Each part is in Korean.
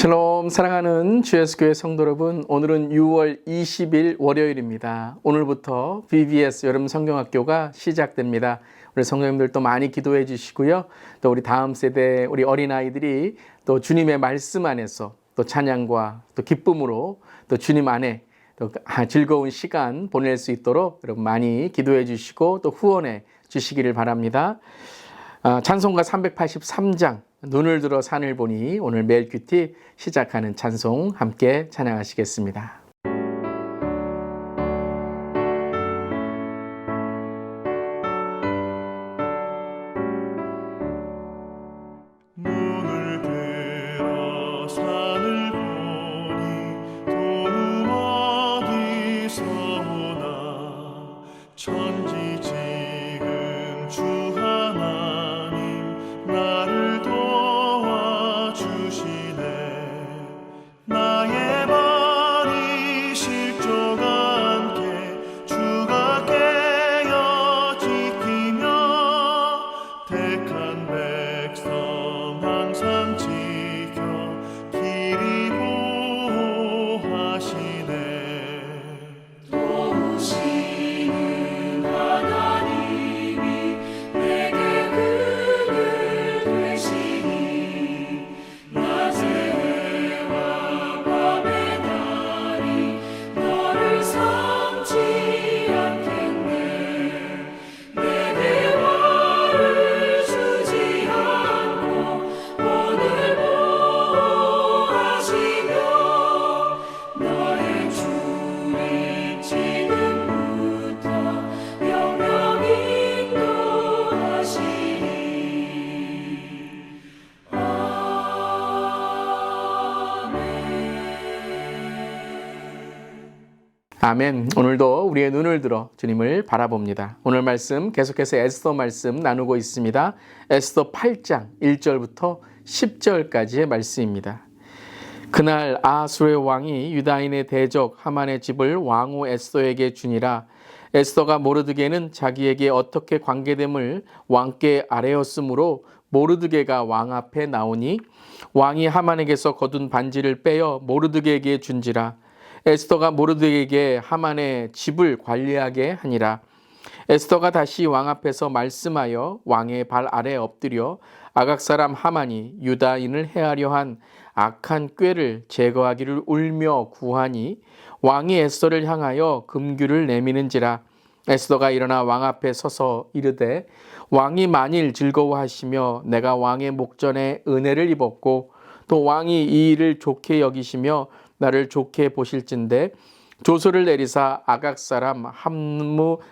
샬롬, 사랑하는 주예수교회 성도 여러분, 오늘은 6월 20일 월요일입니다. 오늘부터 VBS 여름 성경학교가 시작됩니다. 우리 성도님들도 많이 기도해 주시고요. 또 우리 다음 세대 우리 어린아이들이 또 주님의 말씀 안에서 또 찬양과 또 기쁨으로 또 주님 안에 또 즐거운 시간 보낼 수 있도록 여러분 많이 기도해 주시고 또 후원해 주시기를 바랍니다. 찬송가 383장 눈을 들어 산을 보니 오늘 매일 큐티 시작하는 찬송 함께 찬양하시겠습니다. 눈을 들어 산을 보니 도움 어디서 오나 천지 지금 주 하나님 나를 도와주시네. 나의 발이 실족 않게 주가 깨어 지키며 택한 백성 항상 지켜 길이 보호하시네. 도우시는 하나님이 내게 그늘 되시니 낮의 해와 밤의 달이 너를 삼지 않겠네. 내게 화를 주지 않고 오늘 보호하시며 나의 주님 지금부터 영영 인도하시니. 아멘. 오늘도 우리의 눈을 들어 주님을 바라봅니다. 오늘 말씀 계속해서 에스더 말씀 나누고 있습니다. 에스더 8장 1절부터 10절까지의 말씀입니다. 그날 아하수의 왕이 유다인의 대적 하만의 집을 왕후 에스더에게 주니라. 에스더가 모르드게는 자기에게 어떻게 관계됨을 왕께 아뢰었으므로 모르드게가 왕 앞에 나오니 왕이 하만에게서 거둔 반지를 빼어 모르드게에게 준지라. 에스더가 모르드게에게 하만의 집을 관리하게 하니라. 에스더가 다시 왕 앞에서 말씀하여 왕의 발 아래 엎드려 아각 사람 하만이 유다인을 해하려 한 악한 꾀를 제거하기를 울며 구하니 왕이 에스더를 향하여 금규를 내미는지라. 에스더가 일어나 왕 앞에 서서 이르되 왕이 만일 즐거워하시며 내가 왕의 목전에 은혜를 입었고 또 왕이 이 일을 좋게 여기시며 나를 좋게 보실진대 조서를 내리사 아각 사람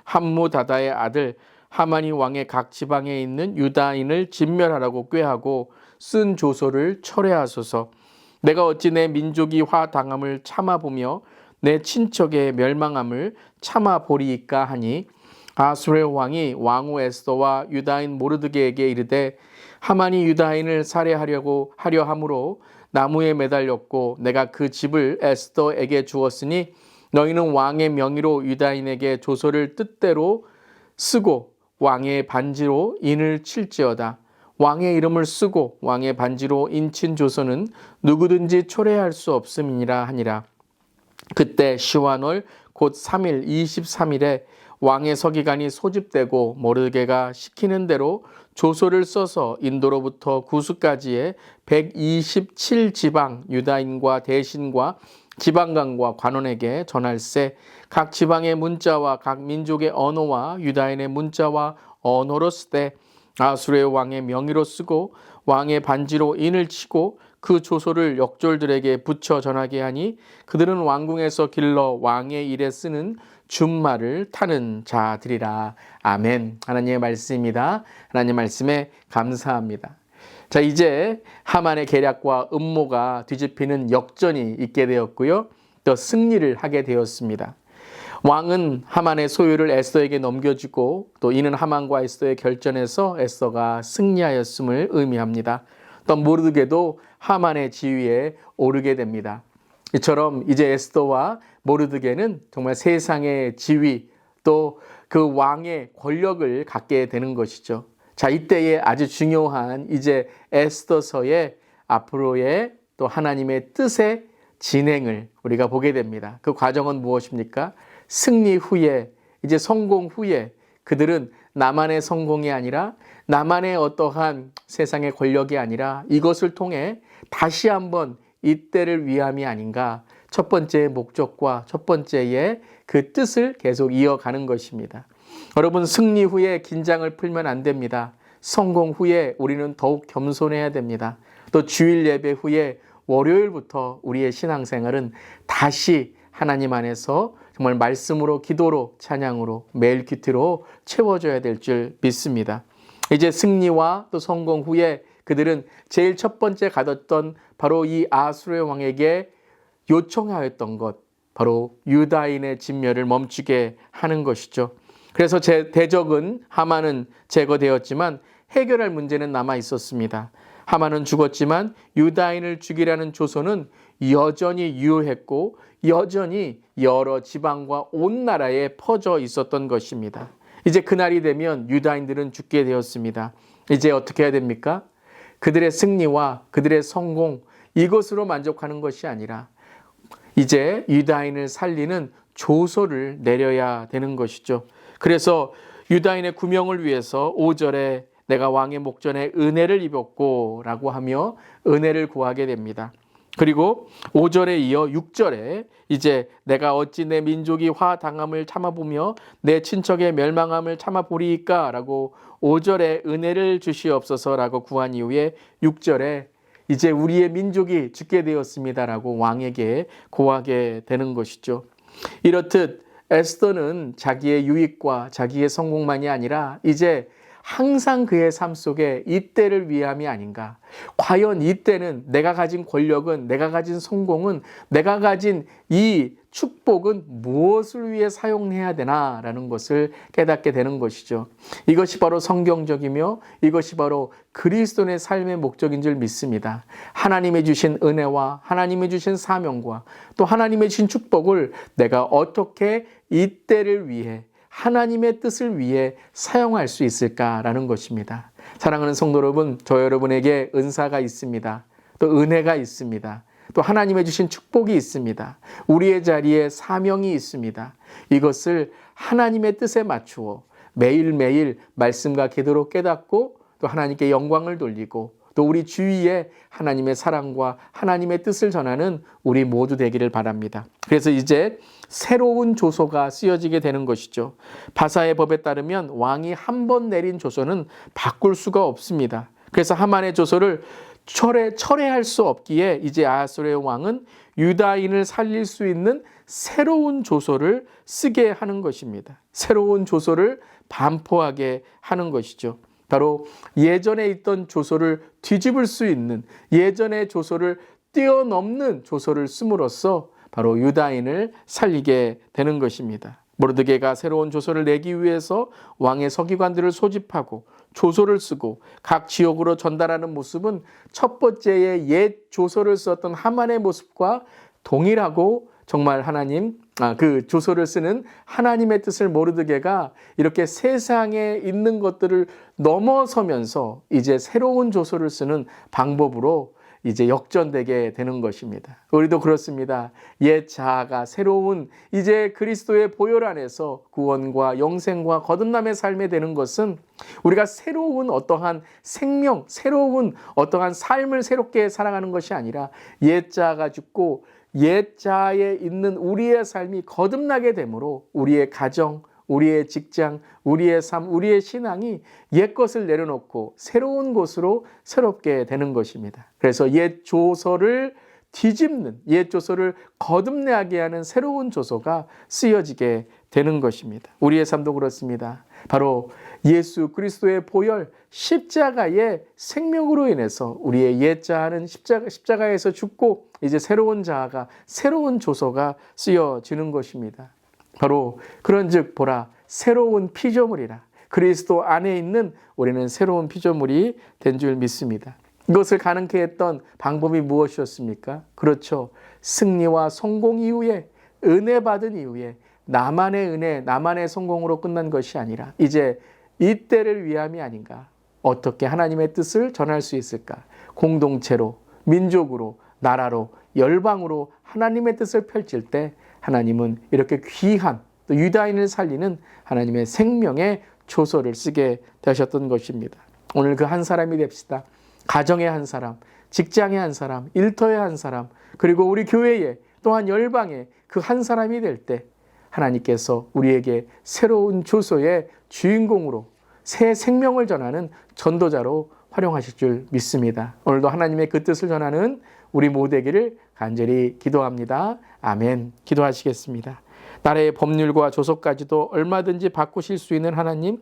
함무다다의 아들 하만이 왕의 각 지방에 있는 유다인을 진멸하라고 꾀하고 쓴 조서를 철회하소서. 내가 어찌 내 민족이 화당함을 참아보며 내 친척의 멸망함을 참아보리이까 하니 아수르의 왕이 왕후 에스더와 유다인 모르드게에게 이르되 하만이 유다인을 살해하려 함으로 나무에 매달렸고 내가 그 집을 에스더에게 주었으니 너희는 왕의 명의로 유다인에게 조서를 뜻대로 쓰고 왕의 반지로 인을 칠지어다. 왕의 이름을 쓰고 왕의 반지로 인친 조서는 누구든지 초래할 수 없음이니라 하니라. 그때 시완월 곧 3일 23일에 왕의 서기관이 소집되고 모르드게가 시키는 대로 조서를 써서 인도로부터 구스까지의 127지방 유다인과 대신과 지방관과 관원에게 전할세. 각 지방의 문자와 각 민족의 언어와 유다인의 문자와 언어로 쓰되 아수르의 왕의 명의로 쓰고 왕의 반지로 인을 치고 그 조서를 역졸들에게 붙여 전하게 하니 그들은 왕궁에서 길러 왕의 일에 쓰는 준말을 타는 자들이라. 아멘. 하나님의 말씀입니다. 하나님의 말씀에 감사합니다. 자, 이제 하만의 계략과 음모가 뒤집히는 역전이 있게 되었고요. 또 승리를 하게 되었습니다. 왕은 하만의 소유를 에스더에게 넘겨주고 또 이는 하만과 에스더의 결전에서 에스더가 승리하였음을 의미합니다. 또 모르드게도 하만의 지위에 오르게 됩니다. 이처럼 이제 에스더와 모르드게는 정말 세상의 지위 또 그 왕의 권력을 갖게 되는 것이죠. 자, 이때에 아주 중요한 이제 에스더서의 앞으로의 또 하나님의 뜻의 진행을 우리가 보게 됩니다. 그 과정은 무엇입니까? 승리 후에, 이제 성공 후에 그들은 나만의 성공이 아니라 나만의 어떠한 세상의 권력이 아니라 이것을 통해 다시 한번 이때를 위함이 아닌가, 첫 번째의 목적과 첫 번째의 그 뜻을 계속 이어가는 것입니다. 여러분, 승리 후에 긴장을 풀면 안 됩니다. 성공 후에 우리는 더욱 겸손해야 됩니다. 또 주일 예배 후에 월요일부터 우리의 신앙생활은 다시 하나님 안에서 정말 말씀으로, 기도로, 찬양으로, 매일 큐티로 채워져야 될 줄 믿습니다. 이제 승리와 또 성공 후에 그들은 제일 첫 번째 가졌던 바로 이 아수르의 왕에게 요청하였던 것, 바로 유다인의 진멸을 멈추게 하는 것이죠. 그래서 대적은 하만은 제거되었지만 해결할 문제는 남아 있었습니다. 하만은 죽었지만 유다인을 죽이라는 조소는 여전히 유효했고 여전히 여러 지방과 온 나라에 퍼져 있었던 것입니다. 이제 그날이 되면 유다인들은 죽게 되었습니다. 이제 어떻게 해야 됩니까? 그들의 승리와 그들의 성공, 이것으로 만족하는 것이 아니라 이제 유다인을 살리는 조서를 내려야 되는 것이죠. 그래서 유다인의 구명을 위해서 5절에 내가 왕의 목전에 은혜를 입었고 라고 하며 은혜를 구하게 됩니다. 그리고 5절에 이어 6절에 이제 내가 어찌 내 민족이 화당함을 참아보며 내 친척의 멸망함을 참아보리이까 라고 5절에 은혜를 주시옵소서 라고 구한 이후에 6절에 이제 우리의 민족이 죽게 되었습니다 라고 왕에게 고하게 되는 것이죠. 이렇듯 에스더는 자기의 유익과 자기의 성공만이 아니라 이제 항상 그의 삶 속에 이때를 위함이 아닌가. 과연 이때는 내가 가진 권력은, 내가 가진 성공은, 내가 가진 이 축복은 무엇을 위해 사용해야 되나라는 것을 깨닫게 되는 것이죠. 이것이 바로 성경적이며 이것이 바로 그리스도인의 삶의 목적인 줄 믿습니다. 하나님의 주신 은혜와 하나님의 주신 사명과 또 하나님의 주신 축복을 내가 어떻게 이때를 위해 하나님의 뜻을 위해 사용할 수 있을까라는 것입니다. 사랑하는 성도 여러분, 저 여러분에게 은사가 있습니다. 또 은혜가 있습니다. 또 하나님의 주신 축복이 있습니다. 우리의 자리에 사명이 있습니다. 이것을 하나님의 뜻에 맞추어 매일매일 말씀과 기도로 깨닫고 또 하나님께 영광을 돌리고 또 우리 주위에 하나님의 사랑과 하나님의 뜻을 전하는 우리 모두 되기를 바랍니다. 그래서 이제 새로운 조서가 쓰여지게 되는 것이죠. 바사의 법에 따르면 왕이 한 번 내린 조서는 바꿀 수가 없습니다. 그래서 하만의 조서를 철회할 수 없기에 이제 아하수르의 왕은 유다인을 살릴 수 있는 새로운 조서를 쓰게 하는 것입니다. 새로운 조서를 반포하게 하는 것이죠. 바로 예전에 있던 조서를 뒤집을 수 있는, 예전의 조서를 뛰어넘는 조서를 씀으로써 바로 유다인을 살리게 되는 것입니다. 모르드게가 새로운 조서를 내기 위해서 왕의 서기관들을 소집하고 조서를 쓰고 각 지역으로 전달하는 모습은 첫 번째의 옛 조서를 썼던 하만의 모습과 동일하고 정말 그 조서를 쓰는 하나님의 뜻을 모르드게가 이렇게 세상에 있는 것들을 넘어서면서 이제 새로운 조서를 쓰는 방법으로 이제 역전되게 되는 것입니다. 우리도 그렇습니다. 옛 자아가 새로운 이제 그리스도의 보혈 안에서 구원과 영생과 거듭남의 삶에 되는 것은 우리가 새로운 어떠한 생명, 새로운 어떠한 삶을 새롭게 살아가는 것이 아니라 옛 자아가 죽고 옛 자아에 있는 우리의 삶이 거듭나게 되므로 우리의 가정, 우리의 직장, 우리의 삶, 우리의 신앙이 옛 것을 내려놓고 새로운 것으로 새롭게 되는 것입니다. 그래서 옛 조서를 뒤집는, 옛 조서를 거듭나게 하는 새로운 조서가 쓰여지게 되는 것입니다. 우리의 삶도 그렇습니다. 바로 예수 그리스도의 보혈 십자가의 생명으로 인해서 우리의 옛 자아는 십자가에서 죽고 이제 새로운 자아가, 새로운 조서가 쓰여지는 것입니다. 바로 그런즉 보라, 새로운 피조물이라. 그리스도 안에 있는 우리는 새로운 피조물이 된 줄 믿습니다. 이것을 가능케 했던 방법이 무엇이었습니까? 그렇죠. 승리와 성공 이후에, 은혜 받은 이후에 나만의 은혜, 나만의 성공으로 끝난 것이 아니라 이제 이때를 위함이 아닌가. 어떻게 하나님의 뜻을 전할 수 있을까? 공동체로, 민족으로, 나라로 열방으로 하나님의 뜻을 펼칠 때 하나님은 이렇게 귀한 또 유다인을 살리는 하나님의 생명의 초소를 쓰게 되셨던 것입니다. 오늘 그 한 사람이 됩시다. 가정의 한 사람, 직장의 한 사람, 일터의 한 사람, 그리고 우리 교회에 또한 열방의 그 한 사람이 될 때 하나님께서 우리에게 새로운 초소의 주인공으로 새 생명을 전하는 전도자로 활용하실 줄 믿습니다. 오늘도 하나님의 그 뜻을 전하는 우리 모두에게를 간절히 기도합니다. 아멘. 기도하시겠습니다. 나라의 법률과 조속까지도 얼마든지 바꾸실 수 있는 하나님,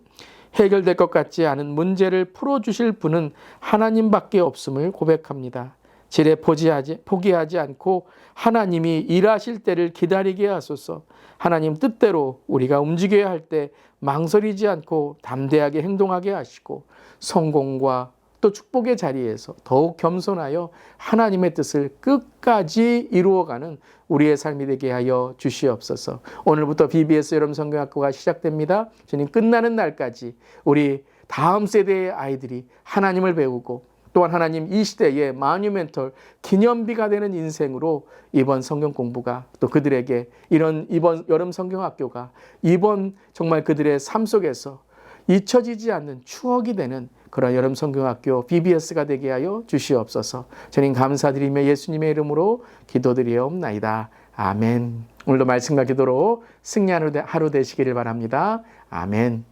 해결될 것 같지 않은 문제를 풀어주실 분은 하나님밖에 없음을 고백합니다. 지레 포기하지 않고 하나님이 일하실 때를 기다리게 하소서. 하나님 뜻대로 우리가 움직여야 할 때 망설이지 않고 담대하게 행동하게 하시고 성공과 또 축복의 자리에서 더욱 겸손하여 하나님의 뜻을 끝까지 이루어가는 우리의 삶이 되게 하여 주시옵소서. 오늘부터 BBS 여름 성경학교가 시작됩니다. 주님 끝나는 날까지 우리 다음 세대의 아이들이 하나님을 배우고 또한 하나님 이 시대의 마뉴멘털 기념비가 되는 인생으로 이번 성경 공부가 또 그들에게 이번 여름 성경학교가 이번 정말 그들의 삶 속에서 잊혀지지 않는 추억이 되는 그런 여름 성경학교 BBS가 되게 하여 주시옵소서. 주님 감사드리며 예수님의 이름으로 기도드리옵나이다. 아멘. 오늘도 말씀과 기도로 승리하는 하루 되시기를 바랍니다. 아멘.